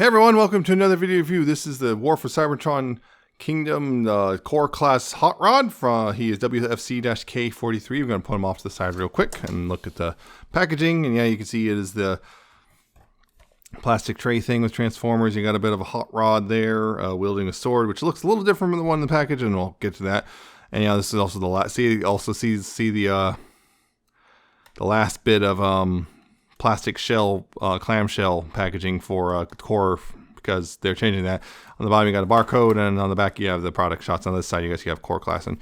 Hey everyone, welcome to another video review. This is the War for Cybertron Kingdom Core Class Hot Rod. He is WFC-K43. We're going to put him off to the side real quick and look at the packaging. And yeah, you can see it is the plastic tray thing with transformers. You got a bit of a hot rod there, wielding a sword, which looks a little different from the one in the package, and we'll get to that. And yeah, this is also the last. See the last bit of plastic shell, clamshell packaging for core, because they're changing that. On the bottom you got a barcode, and on the back you have the product shots. On this side you have core class and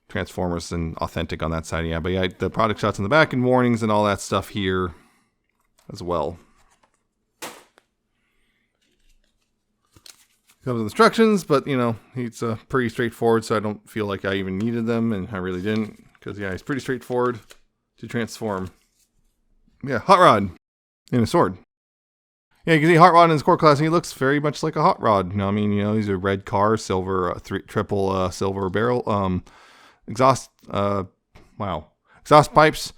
transformers and authentic on that side. Yeah, but yeah, the product shots on the back and warnings and all that stuff here as well. Comes with instructions, but you know, it's pretty straightforward, so I don't feel like I even needed them, and I really didn't, because yeah, it's pretty straightforward to transform. Yeah, hot rod and a sword. Yeah, you can see hot rod in his core class, and he looks very much like a hot rod. You know, I mean, you know, he's a red car, silver, triple silver barrel, exhaust. Exhaust pipes.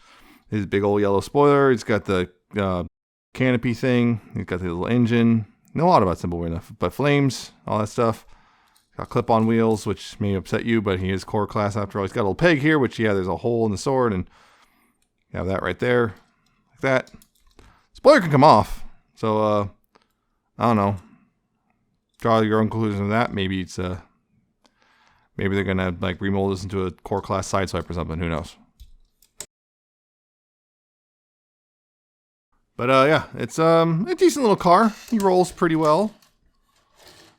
His big old yellow spoiler. He's got the canopy thing. He's got the little engine. Know a lot about Simple enough, but flames, all that stuff. Got clip-on wheels, which may upset you, but he is core class after all. He's got a little peg here, which yeah, there's a hole in the sword, and you have that right there. That spoiler can come off, so I don't know, draw your own conclusion of that. Maybe it's maybe they're gonna like remold this into a core class sideswipe or something, who knows. But yeah, it's a decent little car. He rolls pretty well.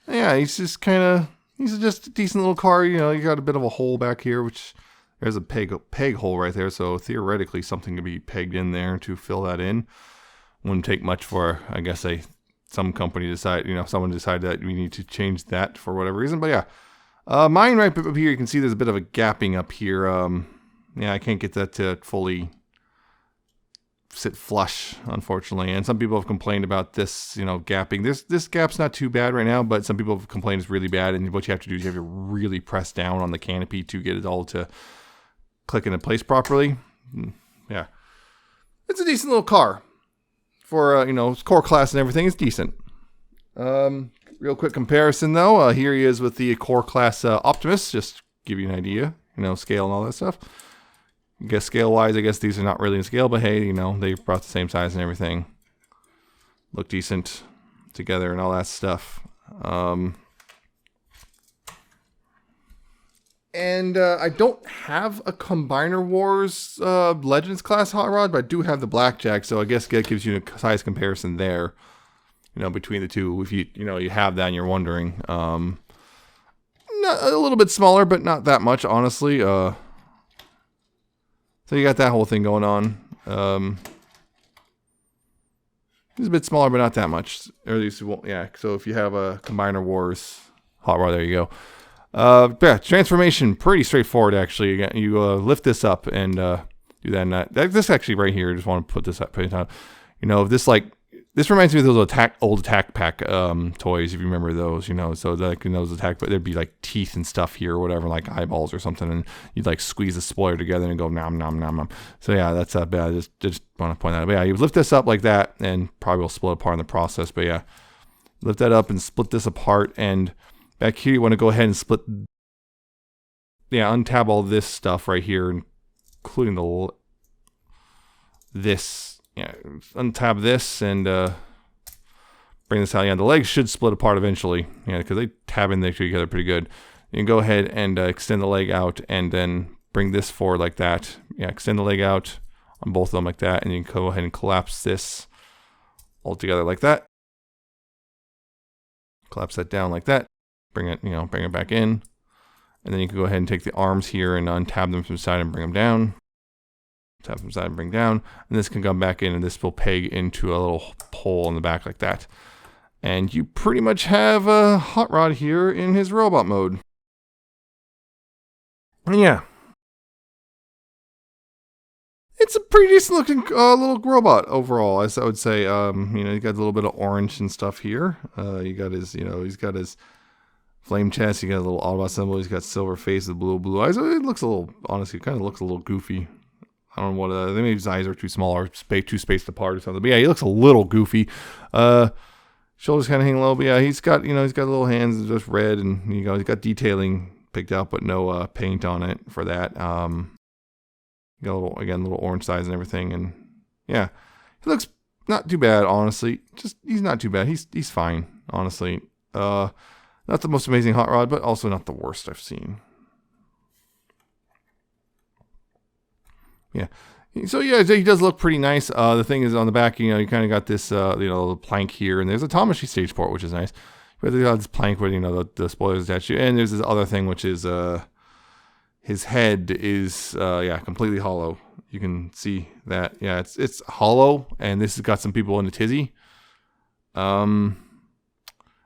Yeah, he's just a decent little car. You know, you got a bit of a hole back here, which there's a peg hole right there, so theoretically something could be pegged in there to fill that in. Wouldn't take much for, I guess, some company decide, you know, someone decide that we need to change that for whatever reason. But yeah, mine right up here, you can see there's a bit of a gapping up here. Yeah, I can't get that to fully sit flush, unfortunately. And some people have complained about this, you know, gapping. This gap's not too bad right now, but some people have complained it's really bad. And what you have to do is you have to really press down on the canopy to get it all to click into place properly. Yeah, it's a decent little car for you know, core class and everything. It's decent. Real quick comparison though, here he is with the core class Optimus, just to give you an idea, you know, scale and all that stuff. I guess scale wise, I guess these are not really in scale, but hey, you know, they brought the same size and everything, look decent together and all that stuff. And I don't have a Combiner Wars Legends class hot rod, but I do have the Blackjack, so I guess that gives you a size comparison there, you know, between the two. If you have that and you're wondering, not a little bit smaller, but not that much, honestly. So you got that whole thing going on. It's a bit smaller, but not that much, or at least it won't. Yeah. So if you have a Combiner Wars hot rod, there you go. Yeah, transformation, pretty straightforward actually. You lift this up and do that. And this actually right here, I just want to put this up. You know, this reminds me of those old attack pack toys, if you remember those. You know, so like in those attack, but there'd be like teeth and stuff here, or whatever, like eyeballs or something, and you'd like squeeze the spoiler together and go nom nom nom nom. So yeah, that's bad. I just want to point that out. But yeah, you lift this up like that, and probably will split apart in the process. But yeah, lift that up and split this apart, and back here, you want to go ahead and split, untab all this stuff right here, including this. Yeah, untab this and bring this out. Yeah, the legs should split apart eventually. Yeah, because they tab in there together pretty good. You can go ahead and extend the leg out, and then bring this forward like that. Yeah, extend the leg out on both of them like that, and you can go ahead and collapse this all together like that. Collapse that down like that. Bring it back in, and then you can go ahead and take the arms here and untab them from the side and bring them down. Tap from the side and bring down, and this can come back in, and this will peg into a little hole in the back like that. And you pretty much have a hot rod here in his robot mode. And yeah, it's a pretty decent looking little robot overall, as I would say. You know, you got a little bit of orange and stuff here. You got his, he's got his flame chest. You got a little Autobot symbol. He's got silver face with blue eyes. It looks a little, honestly, it kind of looks a little goofy. I don't know what, maybe his eyes are too small or too spaced apart or something. But yeah, he looks a little goofy. Shoulders kind of hang low, but yeah, he's got little hands just red, and he's got detailing picked out, but no paint on it for that. Got a little orange size and everything, and yeah, he looks not too bad, honestly. He's not too bad. He's fine, honestly. Not the most amazing hot rod, but also not the worst I've seen. Yeah. So yeah, he does look pretty nice. The thing is on the back, you kind of got this, the plank here, and there's a Tamashii stage port, which is nice. But they got this plank where the spoilers attached to, and there's this other thing which is his head is completely hollow. You can see that. Yeah, it's hollow, and this has got some people in a tizzy. It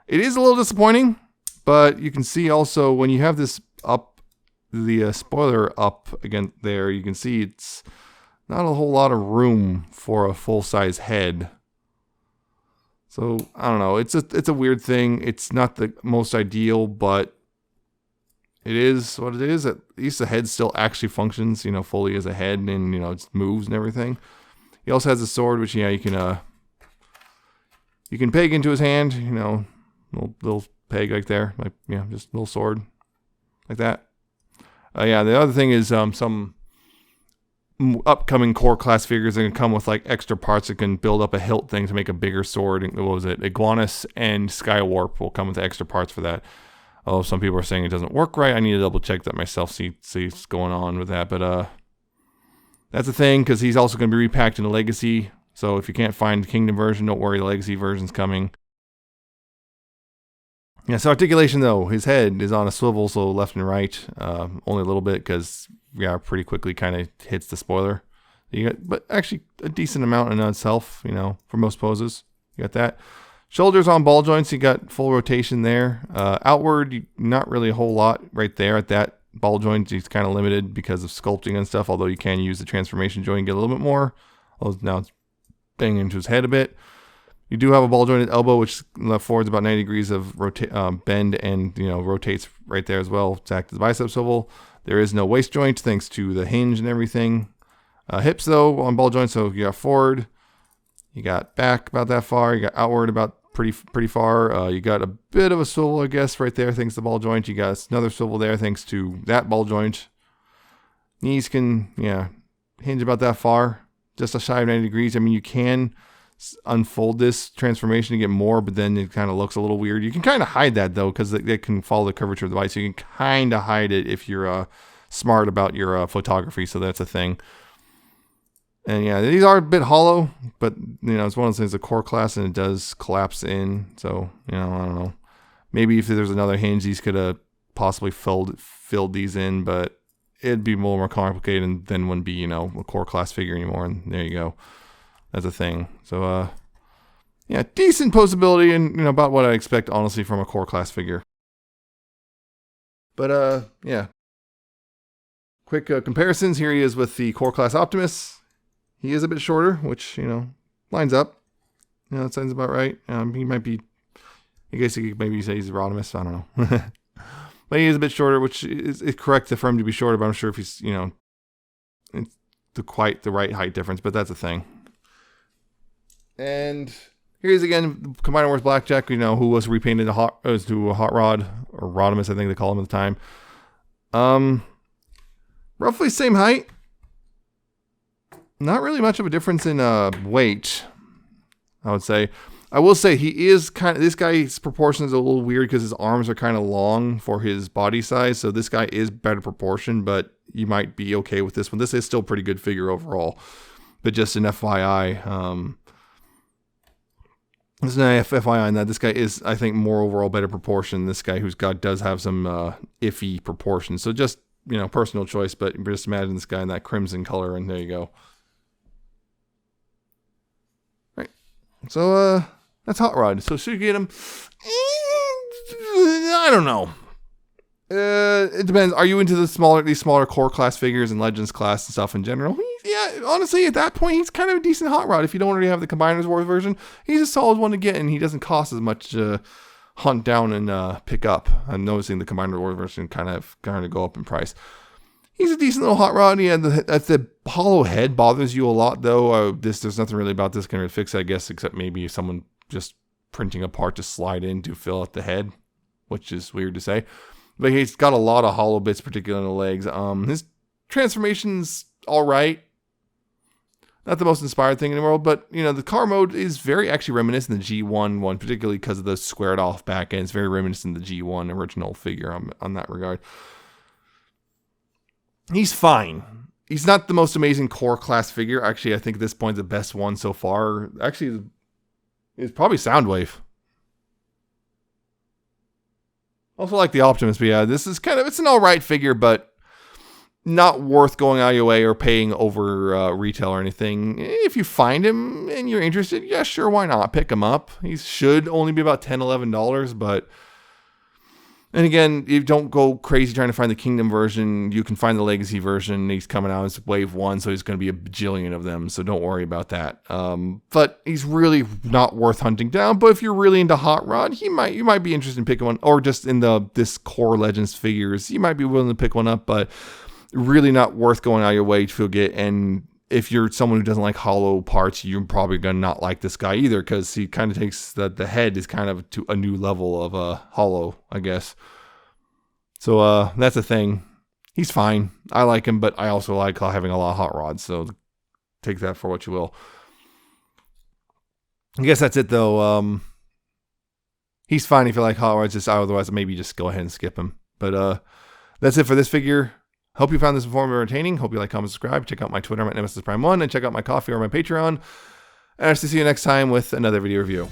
is a little disappointing, but you can see also when you have this up, the spoiler up again there, you can see it's not a whole lot of room for a full-size head. So I don't know. It's a weird thing. It's not the most ideal, but it is what it is. At least the head still actually functions, fully as a head, and it moves and everything. He also has a sword, which you can peg into his hand. Little peg like there, like just a little sword like that. The other thing is some upcoming core class figures that can come with like extra parts that can build up a hilt thing to make a bigger sword. What was it? Iguanus and Skywarp will come with extra parts for that. Although some people are saying it doesn't work right. I need to double check that myself, see what's going on with that. But that's the thing, because he's also going to be repacked in a Legacy. So if you can't find the Kingdom version, don't worry, the Legacy version's coming. Yeah, so articulation though, his head is on a swivel, so left and right, only a little bit, because pretty quickly kind of hits the spoiler. But actually a decent amount in itself, for most poses. You got that. Shoulders on ball joints, you got full rotation there. Outward, not really a whole lot right there at that ball joint. He's kind of limited because of sculpting and stuff, although you can use the transformation joint and get a little bit more. Now it's banging into his head a bit. You do have a ball jointed elbow, which left forward's about 90 degrees of bend, and rotates right there as well to act as a bicep swivel. There is no waist joint thanks to the hinge and everything. Hips though on ball joints, so you got forward, you got back about that far, you got outward about pretty far. You got a bit of a swivel, I guess, right there thanks to the ball joint. You got another swivel there thanks to that ball joint. Knees can hinge about that far, just a shy of 90 degrees. I mean, you can unfold this transformation to get more, but then it kind of looks a little weird. You can kind of hide that though, because they can follow the curvature of the body, so you can kind of hide it if you're smart about your photography. So that's a thing. And yeah, these are a bit hollow, but it's one of those things, a core class, and it does collapse in. So I don't know, maybe if there's another hinge, these could have possibly filled these in, but it'd be more complicated, and then wouldn't be a core class figure anymore. And there you go. That's a thing. So, decent posability, and about what I expect, honestly, from a core class figure. But quick comparisons. Here he is with the core class Optimus. He is a bit shorter, which lines up. That sounds about right. He might be. I guess you could maybe say he's a Rodimus. I don't know. But he is a bit shorter, which is correct for him to be shorter. But I'm sure if he's it's quite the right height difference. But that's a thing. And here's again Combiner Wars Blackjack, who was repainted to a hot rod, or Rodimus, I think they call him at the time. Roughly same height. Not really much of a difference in weight, I would say. I will say he is this guy's proportions are a little weird because his arms are kind of long for his body size. So this guy is better proportioned, but you might be okay with this one. This is still a pretty good figure overall, but just an FYI. There's an FYI on that. This guy is, I think, more overall better proportioned. This guy does have some iffy proportions. So just, personal choice, but just imagine this guy in that crimson color, and there you go. Right. So that's Hot Rod. So should you get him? I don't know. It depends. Are you into these smaller core class figures and Legends class and stuff in general? Yeah, honestly, at that point, he's kind of a decent Hot Rod. If you don't already have the Combiners Wars version, he's a solid one to get, and he doesn't cost as much to hunt down and pick up. I'm noticing the Combiner Wars version kind of go up in price. He's a decent little Hot Rod. Yeah, the hollow head bothers you a lot, though. There's nothing really about this can really fix it, I guess, except maybe if someone just printing a part to slide in to fill out the head, which is weird to say. But he's got a lot of hollow bits, particularly in the legs. His transformation's all right. Not the most inspired thing in the world, but, you know, the car mode is very actually reminiscent of the G1 one, particularly because of the squared off back end. It's very reminiscent of the G1 original figure on that regard. He's fine. He's not the most amazing core class figure. Actually, I think at this point, the best one so far, actually, is probably Soundwave. Also like the Optimus, but yeah, this is it's an alright figure, but not worth going out of your way or paying over retail or anything. If you find him and you're interested, yeah, sure, why not? Pick him up. He should only be about $10, $11, but... And again, you don't go crazy trying to find the Kingdom version. You can find the Legacy version. He's coming out as Wave 1, so he's going to be a bajillion of them, so don't worry about that. But he's really not worth hunting down. But if you're really into Hot Rod, you might be interested in picking one, or just in this core Legends figures, you might be willing to pick one up, but really not worth going out of your way to get. And if you're someone who doesn't like hollow parts, you're probably going to not like this guy either, because he kind of takes the head is kind of to a new level of hollow, I guess. So that's the thing. He's fine. I like him, but I also like having a lot of hot rods, so take that for what you will. I guess that's it, though. He's fine if you like hot rods, just otherwise maybe just go ahead and skip him. But that's it for this figure. Hope you found this informative and entertaining. Hope you like, comment, subscribe. Check out my Twitter. I'm at Nemesis Prime 1, and check out my Coffee or my Patreon. And I'll see you next time with another video review.